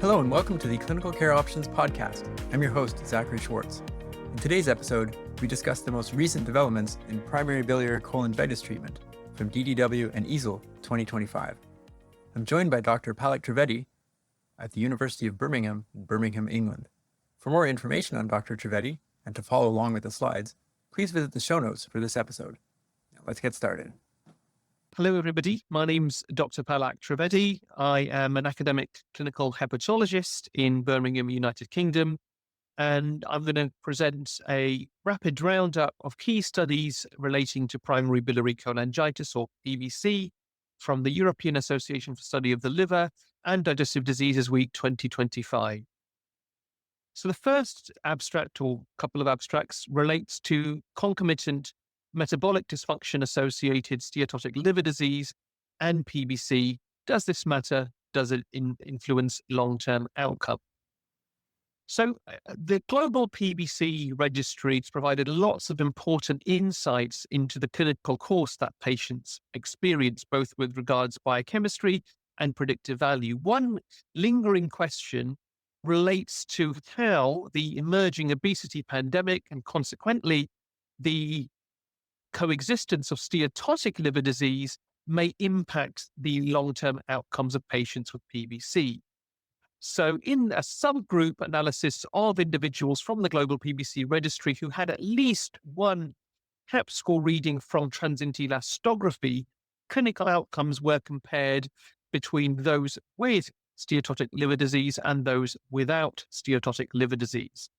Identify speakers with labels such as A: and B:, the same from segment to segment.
A: Hello and welcome to the Clinical Care Options Podcast. I'm your host, Zachary Schwartz. In today's episode, we discuss the most recent developments in primary biliary cholangitis treatment from DDW and EASL 2025. I'm joined by Dr. Palak Trivedi at the University of Birmingham in Birmingham, England. For more information on Dr. Trivedi and to follow along with the slides, please visit the show notes for this episode. Now, let's get started.
B: Hello, everybody. My name's Dr. Palak Trivedi. I am an academic clinical hepatologist in Birmingham, United Kingdom, and I'm going to present a rapid roundup of key studies relating to primary biliary cholangitis, or PBC, from the European Association for Study of the Liver and Digestive Diseases Week 2025. So the first abstract, or couple of abstracts, relates to concomitant metabolic dysfunction-associated steatotic liver disease and PBC. Does this matter? Does it influence long-term outcome? So the global PBC registries provided lots of important insights into the clinical course that patients experience, both with regards to biochemistry and predictive value. One lingering question relates to how the emerging obesity pandemic and consequently the coexistence of steatotic liver disease may impact the long-term outcomes of patients with PBC. So in a subgroup analysis of individuals from the global PBC registry who had at least one HAP score reading from transient elastography, clinical outcomes were compared between those with steatotic liver disease and those without steatotic liver disease.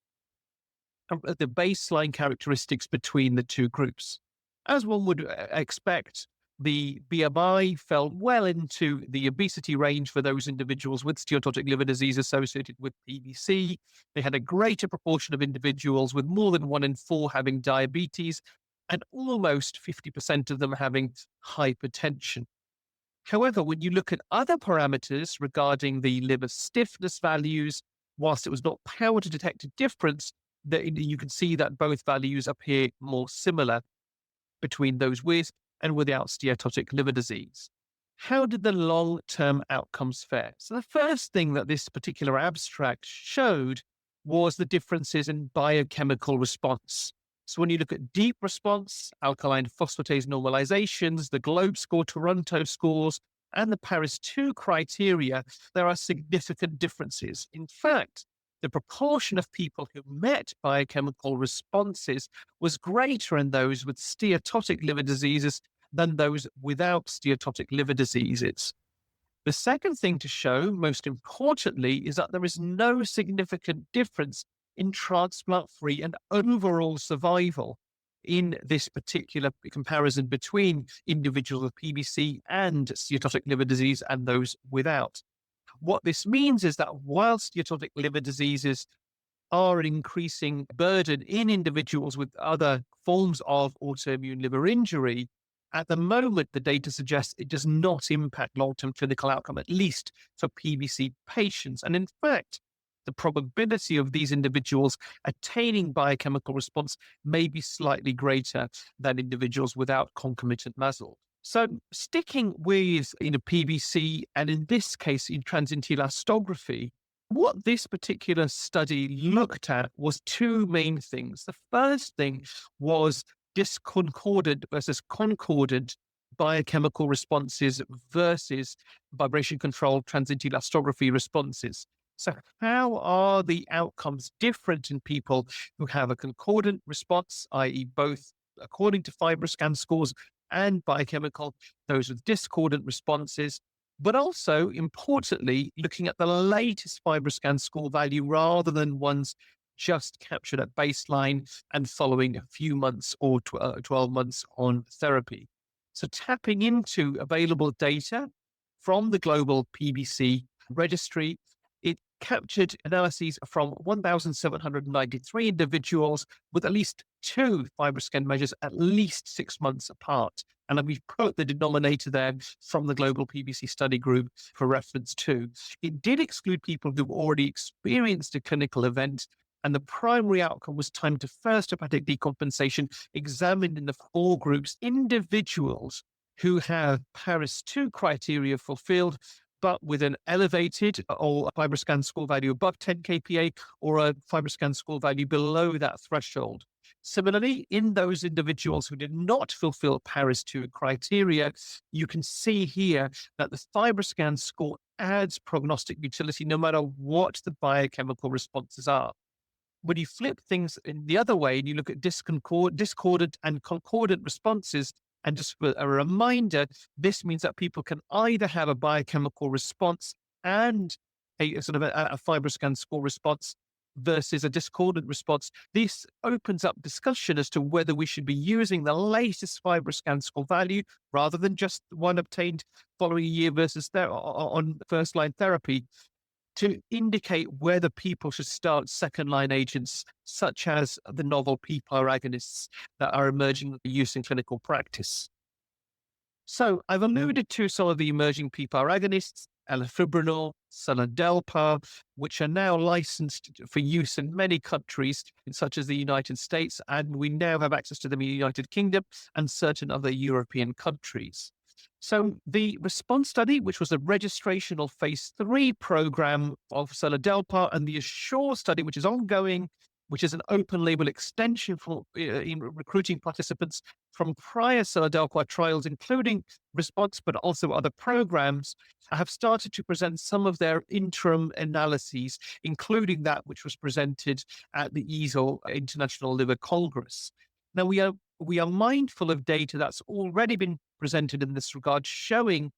B: The baseline characteristics between the two groups. As one would expect, the BMI fell well into the obesity range for those individuals with steatotic liver disease associated with PBC. They had a greater proportion of individuals with more than 1 in 4 having diabetes and almost 50% of them having hypertension. However, when you look at other parameters regarding the liver stiffness values, whilst it was not powered to detect a difference, you can see that both values appear more similar between those with and without steatotic liver disease. How did the long-term outcomes fare? So the first thing that this particular abstract showed was the differences in biochemical response. So when you look at deep response, alkaline phosphatase normalizations, the Globe score, Toronto scores, and the Paris 2 criteria, there are significant differences. In fact, the proportion of people who met biochemical responses was greater in those with steatotic liver diseases than those without steatotic liver diseases. The second thing to show, most importantly, is that there is no significant difference in transplant-free and overall survival in this particular comparison between individuals with PBC and steatotic liver disease and those without. What this means is that while steatotic liver diseases are an increasing burden in individuals with other forms of autoimmune liver injury, at the moment, the data suggests it does not impact long-term clinical outcome, at least for PBC patients. And in fact, the probability of these individuals attaining biochemical response may be slightly greater than individuals without concomitant MASLD. So sticking with PBC, and in this case in transient elastography, what this particular study looked at was two main things. The first thing was disconcordant versus concordant biochemical responses versus vibration-controlled transient elastography responses. So how are the outcomes different in people who have a concordant response, i.e. both according to FibroScan scores and biochemical, those with discordant responses, but also, importantly, looking at the latest FibroScan score value rather than ones just captured at baseline and following a few months or 12 months on therapy. So tapping into available data from the global PBC registry, it captured analyses from 1,793 individuals with at least 2 FibroScan measures at least 6 months apart. And we've put the denominator there from the global PBC study group for reference too. It did exclude people who already experienced a clinical event, and the primary outcome was time to first hepatic decompensation, examined in the 4 groups, individuals who have Paris 2 criteria fulfilled but with an elevated or a FibroScan score value above 10 kPa or a FibroScan score value below that threshold. Similarly, in those individuals who did not fulfill Paris 2 criteria, you can see here that the FibroScan score adds prognostic utility no matter what the biochemical responses are. When you flip things in the other way and you look at discordant and concordant responses, and just for a reminder, this means that people can either have a biochemical response and a sort of a FibroScan score response versus a discordant response. This opens up discussion as to whether we should be using the latest FibroScan score value rather than just one obtained following a year versus on first-line therapy, to indicate whether people should start second-line agents such as the novel PPAR agonists that are emerging for use in clinical practice. So I've alluded to some of the emerging PPAR agonists, elafibranor, seladelpar, which are now licensed for use in many countries, such as the United States, and we now have access to them in the United Kingdom and certain other European countries. So the RESPONSE study, which was a registrational phase 3 program of seladelpar, and the ASSURE study, which is ongoing, which is an open label extension for in recruiting participants from prior seladelpar trials, including RESPONSE, but also other programs, have started to present some of their interim analyses, including that which was presented at the EASL International Liver Congress. Now, we are mindful of data that's already been presented in this regard, showing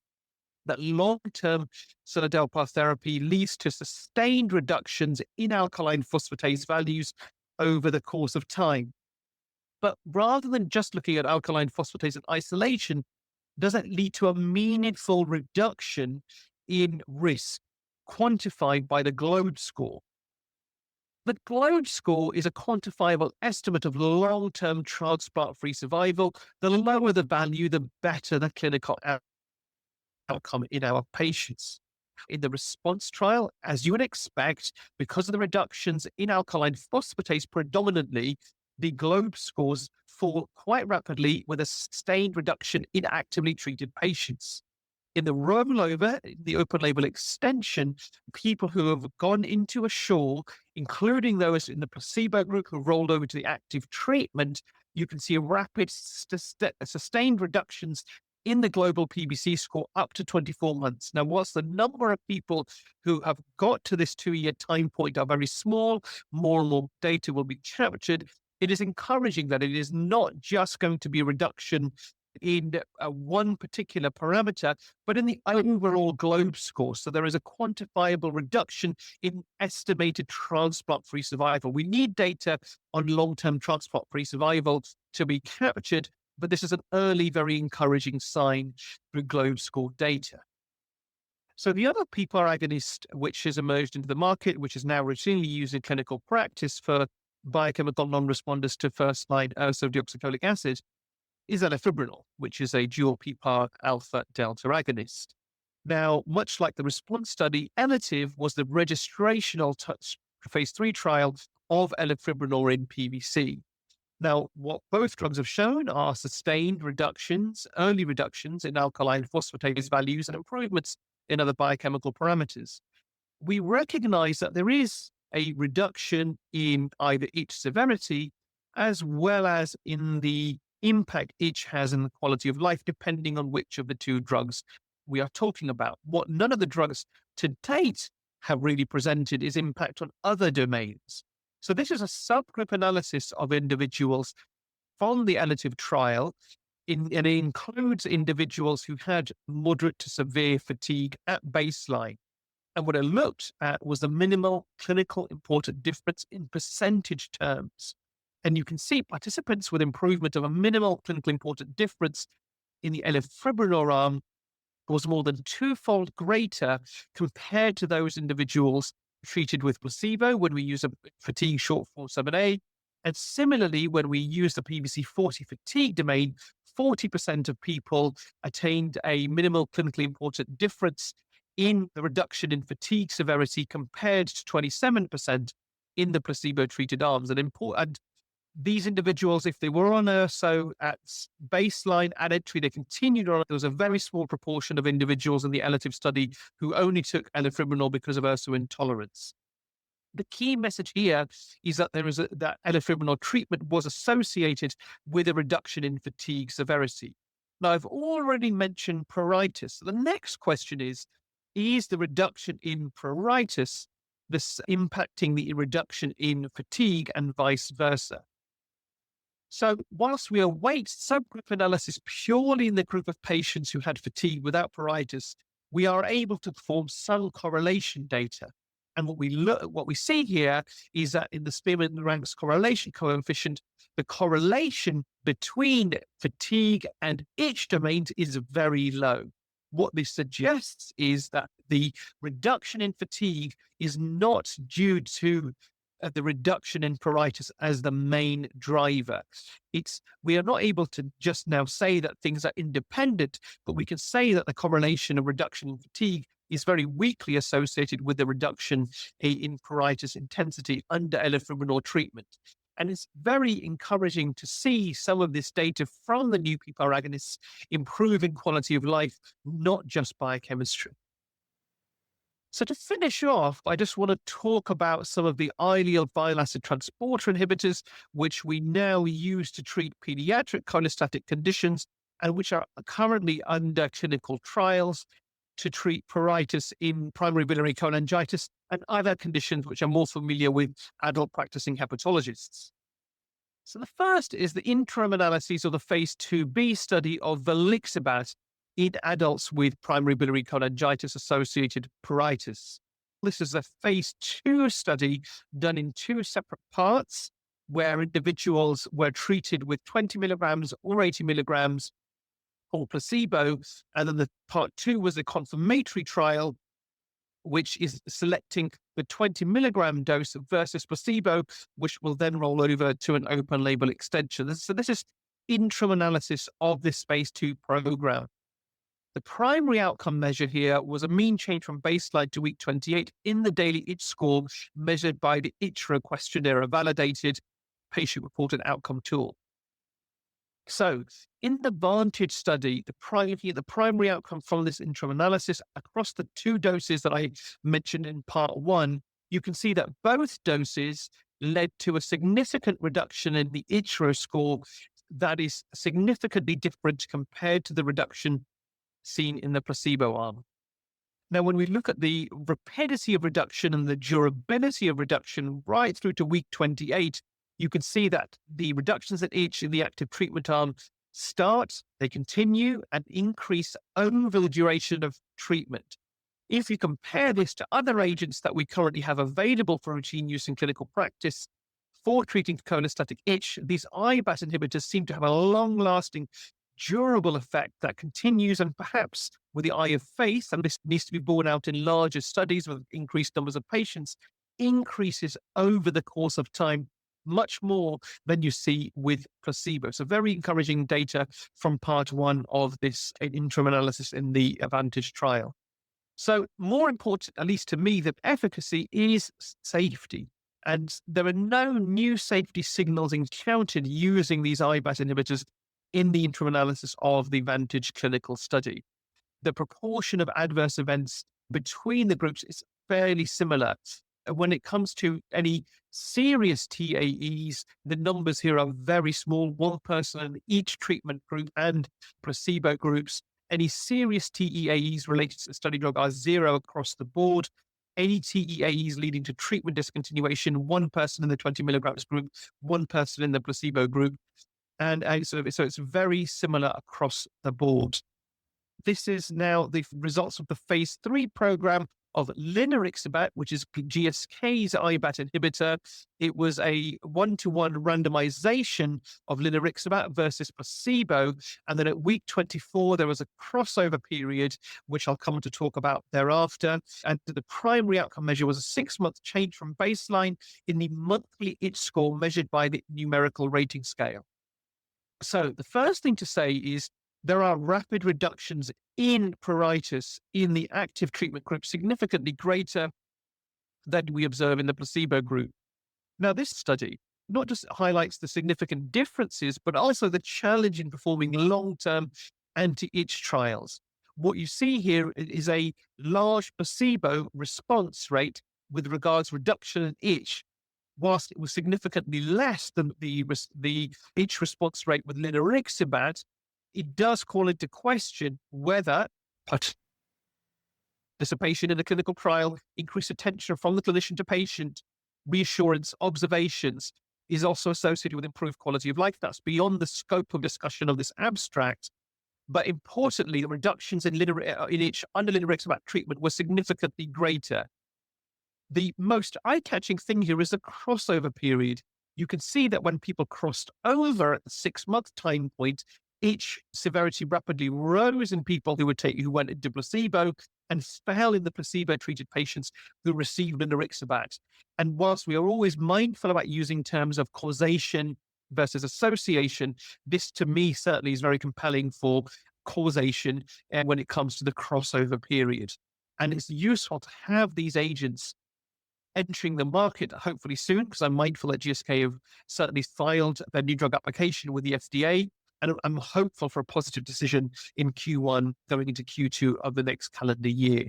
B: that long-term seladelpar therapy leads to sustained reductions in alkaline phosphatase values over the course of time. But rather than just looking at alkaline phosphatase in isolation, does it lead to a meaningful reduction in risk quantified by the GLOBE score? The GLOBE score is a quantifiable estimate of long-term transplant-free survival. The lower the value, the better the clinical outcome in our patients. In the RESPONSE trial, as you would expect, because of the reductions in alkaline phosphatase predominantly, the GLOBE scores fall quite rapidly with a sustained reduction in actively treated patients. In the rollover, the open label extension, people who have gone into ASSURE, including those in the placebo group who rolled over to the active treatment, you can see a rapid sustained reductions in the global PBC score up to 24 months. Now, whilst the number of people who have got to this 2-year time point are very small, more and more data will be captured. It is encouraging that it is not just going to be a reduction in one particular parameter, but in the overall GLOBE score. So there is a quantifiable reduction in estimated transplant-free survival. We need data on long-term transplant-free survival to be captured, but this is an early, very encouraging sign through GLOBE score data. So the other PPAR agonist which has emerged into the market, which is now routinely used in clinical practice for biochemical non-responders to first-line ursodeoxycholic acid, is elafibranor, which is a dual PPAR alpha delta agonist. Now, much like the RESPONSE study, ELATIVE was the registrational phase 3 trial of elafibranor in PBC. Now, what both drugs have shown are sustained reductions, early reductions in alkaline phosphatase values and improvements in other biochemical parameters. We recognize that there is a reduction in either itch severity as well as in the impact itch has in the quality of life, depending on which of the two drugs we are talking about. What none of the drugs to date have really presented is impact on other domains. So this is a subgroup analysis of individuals from the ELATIVE trial, and it includes individuals who had moderate to severe fatigue at baseline. And what it looked at was the minimal clinical important difference in percentage terms. And you can see participants with improvement of a minimal clinically important difference in the elafibranor arm was more than twofold greater compared to those individuals treated with placebo when we use a fatigue shortfall 7A. And similarly, when we use the PBC 40 fatigue domain, 40% of people attained a minimal clinically important difference in the reduction in fatigue severity compared to 27% in the placebo-treated arms. And These individuals, if they were on URSO at baseline and entry, they continued on. There was a very small proportion of individuals in the ELATIVE study who only took elafibranor because of URSO intolerance. The key message here is that that elafibranor treatment was associated with a reduction in fatigue severity. Now, I've already mentioned pruritus. The next question is the reduction in pruritus this impacting the reduction in fatigue and vice versa? So whilst we await subgroup analysis purely in the group of patients who had fatigue without pruritus, we are able to perform some correlation data. And what we see here is that in the Spearman-Ranks correlation coefficient, the correlation between fatigue and itch domains is very low. What this suggests is that the reduction in fatigue is not due to the reduction in pruritus as the main driver. We are not able to just now say that things are independent, but we can say that the correlation of reduction in fatigue is very weakly associated with the reduction in pruritus intensity under elafibranor treatment. And it's very encouraging to see some of this data from the new PPAR agonists improving quality of life, not just biochemistry. So to finish off, I just want to talk about some of the ileal bile acid transporter inhibitors, which we now use to treat pediatric cholestatic conditions and which are currently under clinical trials to treat pruritus in primary biliary cholangitis and other conditions which are more familiar with adult practicing hepatologists. So the first is the interim analysis of the phase 2b study of volixibat in adults with primary biliary cholangitis associated pruritus. This is a phase 2 study done in 2 separate parts where individuals were treated with 20 milligrams or 80 milligrams or placebo. And then the part 2 was a confirmatory trial, which is selecting the 20 milligram dose versus placebo, which will then roll over to an open label extension. So this is interim analysis of this phase 2 program. The primary outcome measure here was a mean change from baseline to week 28 in the daily itch score measured by the ITRA questionnaire, a validated patient-reported outcome tool. So in the VANTAGE study, the primary outcome from this interim analysis across the 2 doses that I mentioned in part 1, you can see that both doses led to a significant reduction in the ITRA score that is significantly different compared to the reduction seen in the placebo arm. Now, when we look at the rapidity of reduction and the durability of reduction right through to week 28, you can see that the reductions at itch in the active treatment arm start, they continue, and increase over the duration of treatment. If you compare this to other agents that we currently have available for routine use in clinical practice for treating cholestatic itch, these IBAT inhibitors seem to have a long-lasting durable effect that continues, and perhaps with the eye of faith, and this needs to be borne out in larger studies with increased numbers of patients, increases over the course of time much more than you see with placebo. So very encouraging data from part 1 of this interim analysis in the VANTAGE trial. So more important, at least to me, than efficacy is safety. And there are no new safety signals encountered using these IBAT inhibitors in the interim analysis of the VANTAGE clinical study. The proportion of adverse events between the groups is fairly similar. When it comes to any serious TAEs, the numbers here are very small, 1 person in each treatment group and placebo groups. Any serious TEAEs related to the study drug are 0 across the board. Any TEAEs leading to treatment discontinuation, 1 person in the 20 milligrams group, 1 person in the placebo group. And so it's very similar across the board. This is now the results of the phase 3 program of linerixibat, which is GSK's IBAT inhibitor. It was a 1-to-1 randomization of linerixibat versus placebo. And then at week 24, there was a crossover period, which I'll come to talk about thereafter. And the primary outcome measure was a 6-month change from baseline in the monthly itch score measured by the numerical rating scale. So the first thing to say is there are rapid reductions in pruritus in the active treatment group, significantly greater than we observe in the placebo group. Now, this study not just highlights the significant differences, but also the challenge in performing long-term anti-itch trials. What you see here is a large placebo response rate with regards reduction in itch, whilst it was significantly less than the itch response rate with linerixibat. It does call into question whether participation in a clinical trial, increased attention from the clinician to patient, reassurance, observations is also associated with improved quality of life. That's beyond the scope of discussion of this abstract. But importantly, the reductions in itch under linerixibat treatment were significantly greater. The most eye-catching thing here is the crossover period. You can see that when people crossed over at the 6-month time point, itch severity rapidly rose in people who went into placebo and fell in the placebo-treated patients who received linerixibat. And whilst we are always mindful about using terms of causation versus association, this to me certainly is very compelling for causation when it comes to the crossover period. And it's useful to have these agents entering the market hopefully soon, because I'm mindful that GSK have certainly filed their new drug application with the FDA, and I'm hopeful for a positive decision in Q1 going into Q2 of the next calendar year.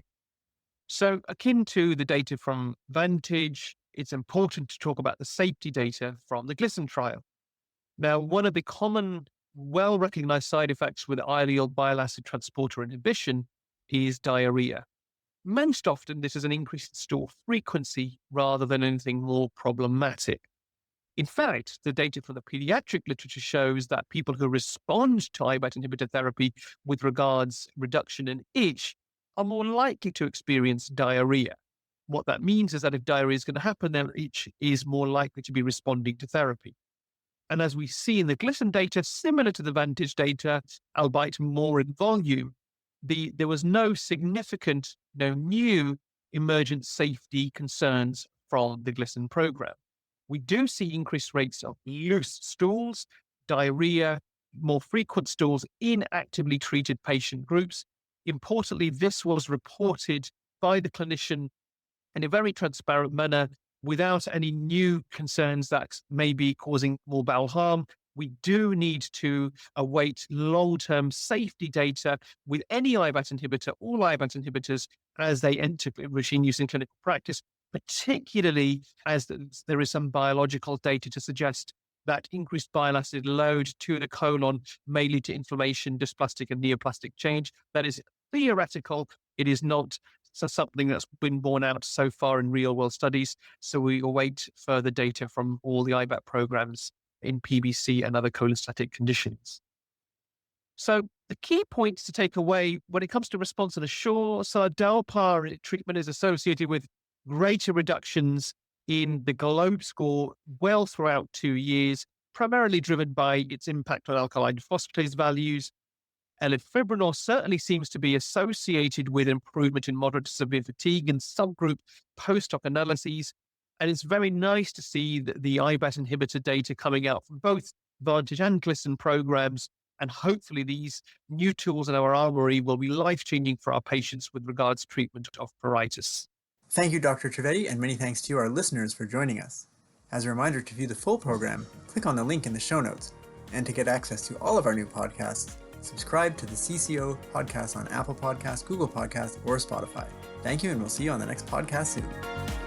B: So akin to the data from Vantage, it's important to talk about the safety data from the GLISTEN trial. Now, one of the common, well-recognized side effects with ileal bile acid transporter inhibition is diarrhea. Most often, this is an increase in stool frequency rather than anything more problematic. In fact, the data from the pediatric literature shows that people who respond to IBAT inhibitor therapy with regards reduction in itch are more likely to experience diarrhea. What that means is that if diarrhea is going to happen, then itch is more likely to be responding to therapy. And as we see in the GLISTEN data, similar to the Vantage data, albeit more in volume, there was no significant, no new emergent safety concerns from the GLISTEN program. We do see increased rates of loose stools, diarrhea, more frequent stools in actively treated patient groups. Importantly, this was reported by the clinician in a very transparent manner without any new concerns that may be causing more bowel harm. We do need to await long-term safety data with any IBAT inhibitor, all IBAT inhibitors, as they enter routine use in clinical practice, particularly as there is some biological data to suggest that increased bile acid load to the colon may lead to inflammation, dysplastic and neoplastic change. That is theoretical. It is not something that's been borne out so far in real-world studies. So we await further data from all the IBAT programs in PBC and other cholestatic conditions. So the key points to take away when it comes to response and assure, seladelpar treatment is associated with greater reductions in the GLOBE score well throughout 2 years, primarily driven by its impact on alkaline phosphatase values. Elafibranor certainly seems to be associated with improvement in moderate to severe fatigue in subgroup post-hoc analyses. And it's very nice to see the IBAT inhibitor data coming out from both Vantage and GLISTEN programs. And hopefully these new tools in our armory will be life-changing for our patients with regards to treatment of pruritus.
A: Thank you, Dr. Trivedi, and many thanks to our listeners for joining us. As a reminder, to view the full program, click on the link in the show notes. And to get access to all of our new podcasts, subscribe to the CCO podcast on Apple Podcasts, Google Podcasts, or Spotify. Thank you, and we'll see you on the next podcast soon.